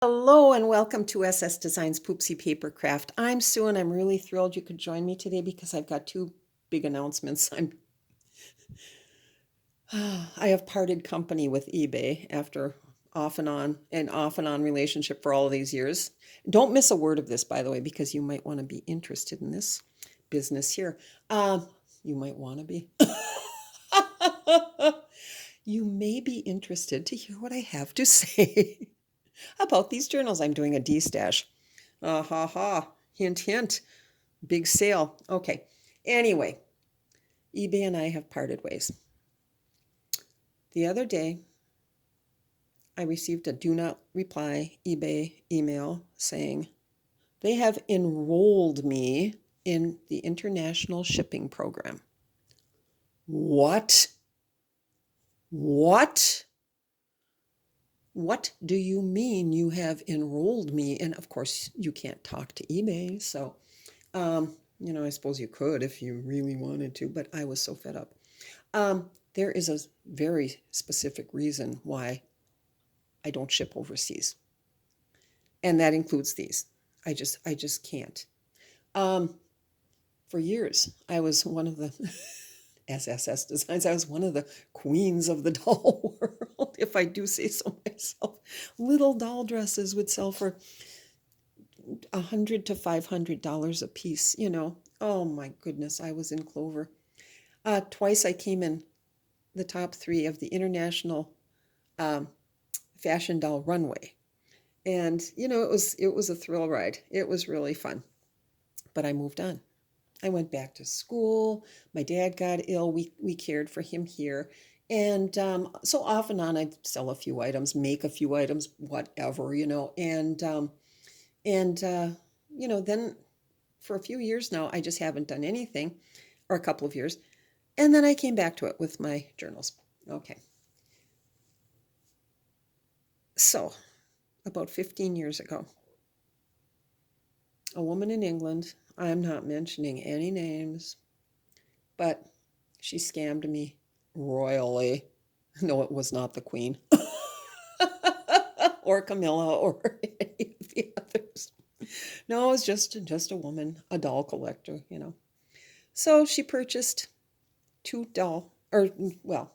Hello and welcome to SS Designs Poopsie Papercraft. I'm Sue and I'm really thrilled you could join me today because I've got two big announcements. I have parted company with eBay after off and on relationship for all of these years. Don't miss a word of this, by the way, because you might want to be interested in this business here. You might want to be. You may be interested to hear what I have to say about these journals. I'm doing a D-stash. Ha ha. Hint, hint. Big sale. Okay. Anyway, eBay and I have parted ways. The other day, I received a do not reply eBay email saying they have enrolled me in the international shipping program. What? What? What do you mean you have enrolled me? And of course, you can't talk to eBay. So, I suppose you could if you really wanted to, but I was so fed up. There is a very specific reason why I don't ship overseas, and that includes these. I just can't. Um, for years, I was one of the SSS Designs. I was one of the queens of the doll world, if I do say so myself. Little doll dresses would sell for $100 to $500 a piece. Oh my goodness, I was in clover. Twice I came in the top three of the international um, fashion doll runway, and it was a thrill ride. It was really fun, but I moved on. I went back to school. My dad got ill. We cared for him here, and so off and on, I'd sell a few items, make a few items, whatever, and then for a few years now, I just haven't done anything, or a couple of years. And then I came back to it with my journals. Okay. So, about 15 years ago, a woman in England, I'm not mentioning any names, but she scammed me royally. No, it was not the Queen or Camilla or any of the others. No, it was just a woman, a doll collector. So she purchased two doll, or well,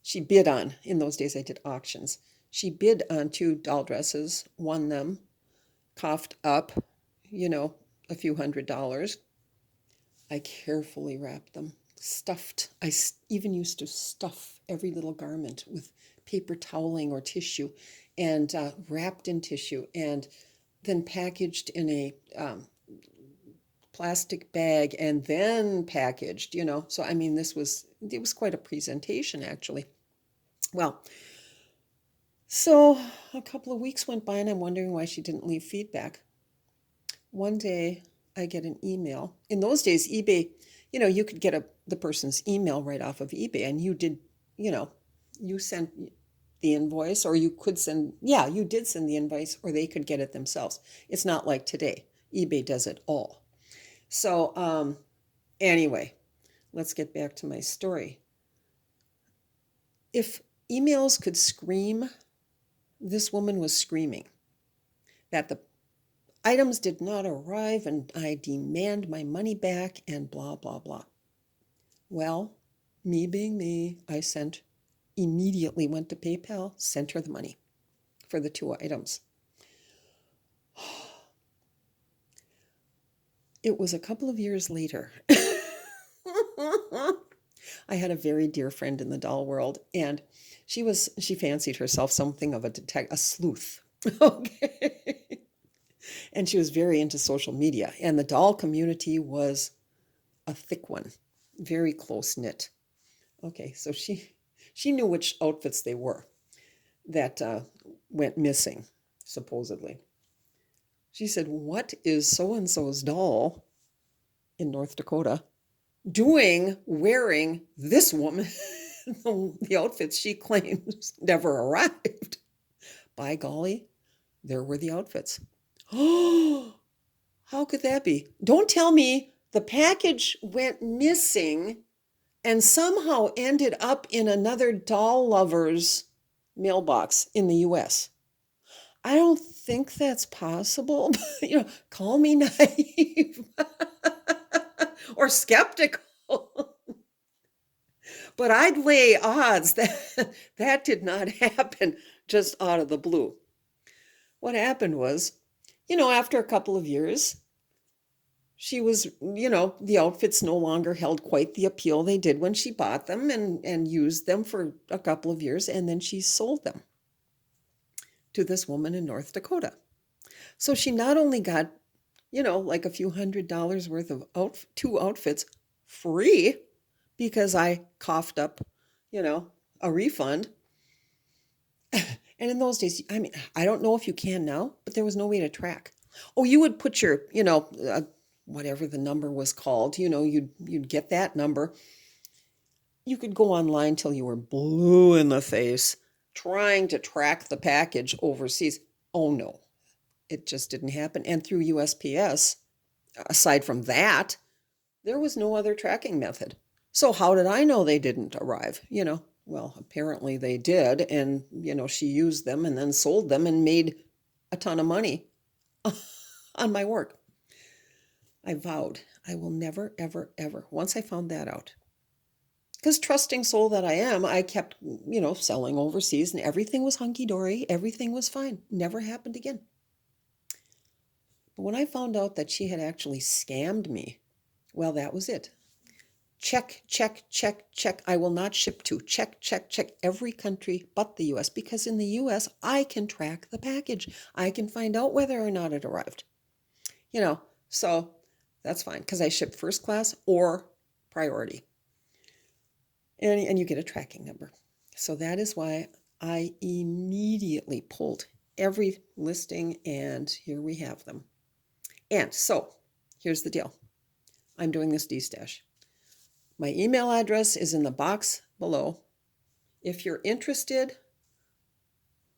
she bid on, in those days I did auctions. She bid on two doll dresses, won them, coughed up, you know, a few $100s. I carefully wrapped them, stuffed. Even used to stuff every little garment with paper toweling or tissue and wrapped in tissue and then packaged in a plastic bag and then packaged. So, I mean, it was quite a presentation, actually. Well, so a couple of weeks went by and I'm wondering why she didn't leave feedback. One day I get an email. In those days, eBay, you could get the person's email right off of eBay, and you sent the invoice, or you could send, yeah, you did send the invoice, or they could get it themselves. It's not like today. eBay does it all. So, anyway, let's get back to my story. If emails could scream, this woman was screaming that the items did not arrive and I demand my money back and blah, blah, blah. Well, me being me, I immediately went to PayPal, sent her the money for the two items. It was a couple of years later. I had a very dear friend in the doll world, and she fancied herself something of a sleuth. Okay. And she was very into social media, and the doll community was a thick one, very close knit. Okay, so she knew which outfits they were that went missing, supposedly. She said, "What is so and so's doll in North Dakota doing wearing this woman the outfits she claims never arrived?" By golly, there were the outfits. Oh, how could that be? Don't tell me the package went missing and somehow ended up in another doll lover's mailbox in the US. I don't think that's possible. Call me naive or skeptical, but I'd lay odds that that did not happen just out of the blue. What happened was, after a couple of years, she was, the outfits no longer held quite the appeal they did when she bought them and used them for a couple of years, and then she sold them to this woman in North Dakota. So she not only got, like a few $100s worth of two outfits free because I coughed up, a refund. And in those days, I mean, I don't know if you can now, but there was no way to track. Oh, you would put your, whatever the number was called, you'd get that number. You could go online till you were blue in the face trying to track the package overseas. Oh no, it just didn't happen. And through USPS, aside from that, there was no other tracking method. So how did I know they didn't arrive? Well, apparently they did. And, she used them and then sold them and made a ton of money on my work. I vowed I will never, ever, ever, once I found that out, because trusting soul that I am, I kept, selling overseas and everything was hunky-dory. Everything was fine. Never happened again. But when I found out that she had actually scammed me, well, that was it. Check, check, check, check. I will not ship to. Check, check, check every country but the US, because in the US, I can track the package. I can find out whether or not it arrived. So that's fine because I ship first class or priority. And you get a tracking number. So that is why I immediately pulled every listing, and here we have them. And so here's the deal. I'm doing this D-Stash. My email address is in the box below. If you're interested,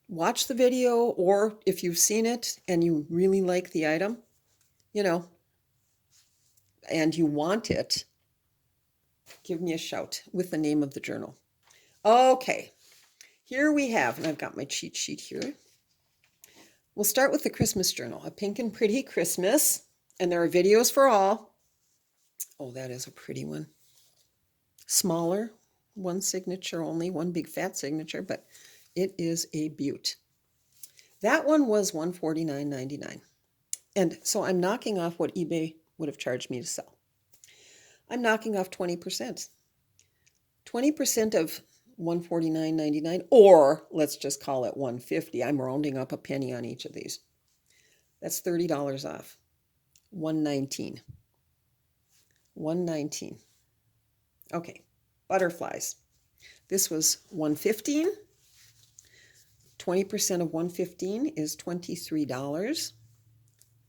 watch the video, or if you've seen it and you really like the item, and you want it, give me a shout with the name of the journal. Okay, here we have, and I've got my cheat sheet here. We'll start with the Christmas journal, A Pink and Pretty Christmas, and there are videos for all. Oh, that is a pretty one. Smaller, one signature only, one big fat signature, but it is a beaut. That one was $149.99. And so I'm knocking off what eBay would have charged me to sell. I'm knocking off 20%. 20% of $149.99, or let's just call it $150. I'm rounding up a penny on each of these. That's $30 off. $119. $119. Okay, butterflies. This was $115. 20% of $115 is $23,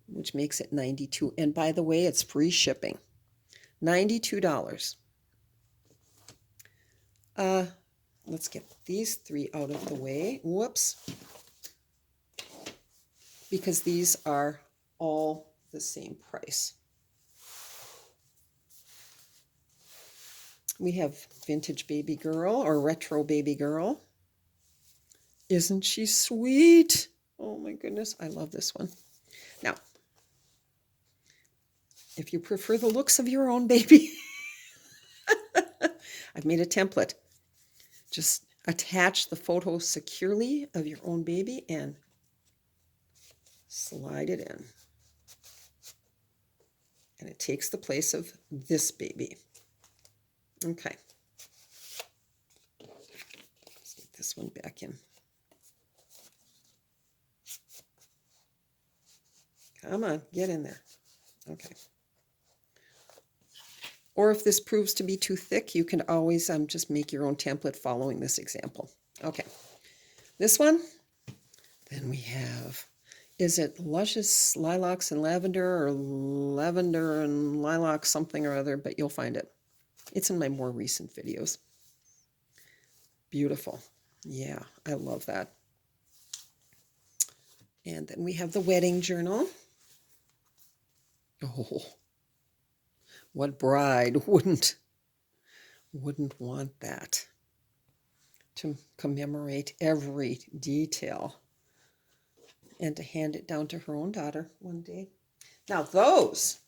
which makes it $92. And by the way, it's free shipping. $92. Let's get these three out of the way. Whoops. Because these are all the same price. We have Vintage Baby Girl, or Retro Baby Girl. Isn't she sweet? Oh my goodness, I love this one. Now, if you prefer the looks of your own baby, I've made a template. Just attach the photo securely of your own baby and slide it in. And it takes the place of this baby. Okay. Let's get this one back in. Come on, get in there. Okay. Or if this proves to be too thick, you can always just make your own template following this example. Okay. This one, then we have, is it Luscious Lilacs and Lavender, or Lavender and Lilac something or other, but you'll find it. It's in my more recent videos. Beautiful. Yeah, I love that. And then we have the wedding journal. Oh, what bride wouldn't want that? To commemorate every detail. and to hand it down to her own daughter one day. Now those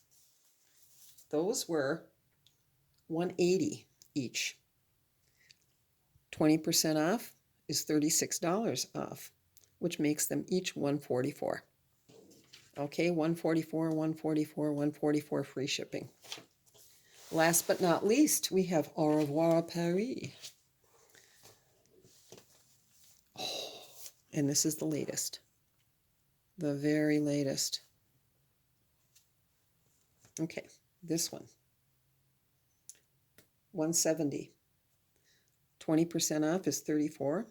were $180 each. 20% off is $36 off, which makes them each $144. Okay, $144, $144, $144 free shipping. Last but not least, we have Au revoir Paris. Oh, and this is the latest. The very latest. Okay, this one. $170. 20% off is $34.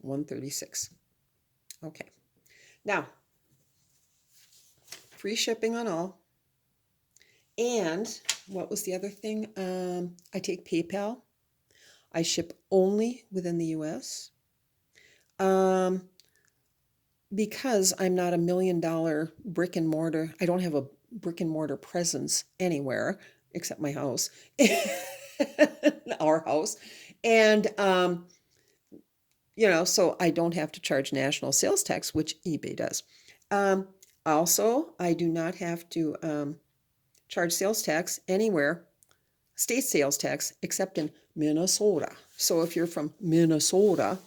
$136. Okay. Now, free shipping on all. And what was the other thing? I take PayPal. I ship only within the US. Because I'm not $1 million brick and mortar, I don't have a brick and mortar presence anywhere except my house, our house. And, so I don't have to charge national sales tax, which eBay does. Also, I do not have to charge sales tax anywhere, state sales tax, except in Minnesota. So if you're from Minnesota,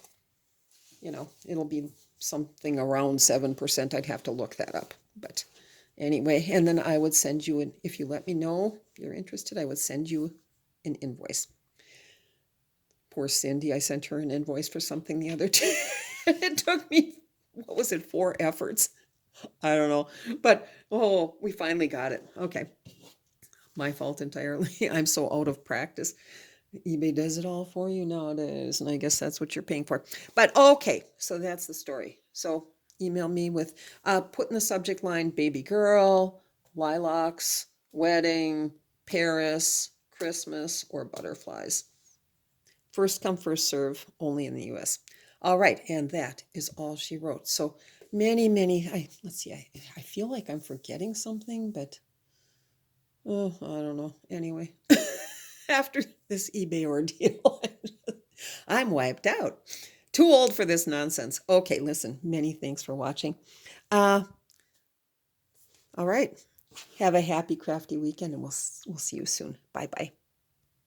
it'll be something around 7%. I'd have to look that up. But anyway, and then I would send you, if you let me know you're interested, I would send you an invoice. Poor Cindy, I sent her an invoice for something the other day. It took me, 4 efforts? I don't know. But, we finally got it. Okay. My fault entirely. I'm so out of practice. eBay does it all for you nowadays, and I guess that's what you're paying for. But okay, so that's the story. So email me with, put in the subject line, baby girl, lilacs, wedding, Paris, Christmas, or butterflies. First come, first serve, only in the US. All right, and that is all she wrote. So many, let's see, I feel like I'm forgetting something, but I don't know. Anyway. After this eBay ordeal, I'm wiped out. Too old for this nonsense. Okay, listen, many thanks for watching. All right. Have a happy, crafty weekend, and we'll see you soon. Bye-bye.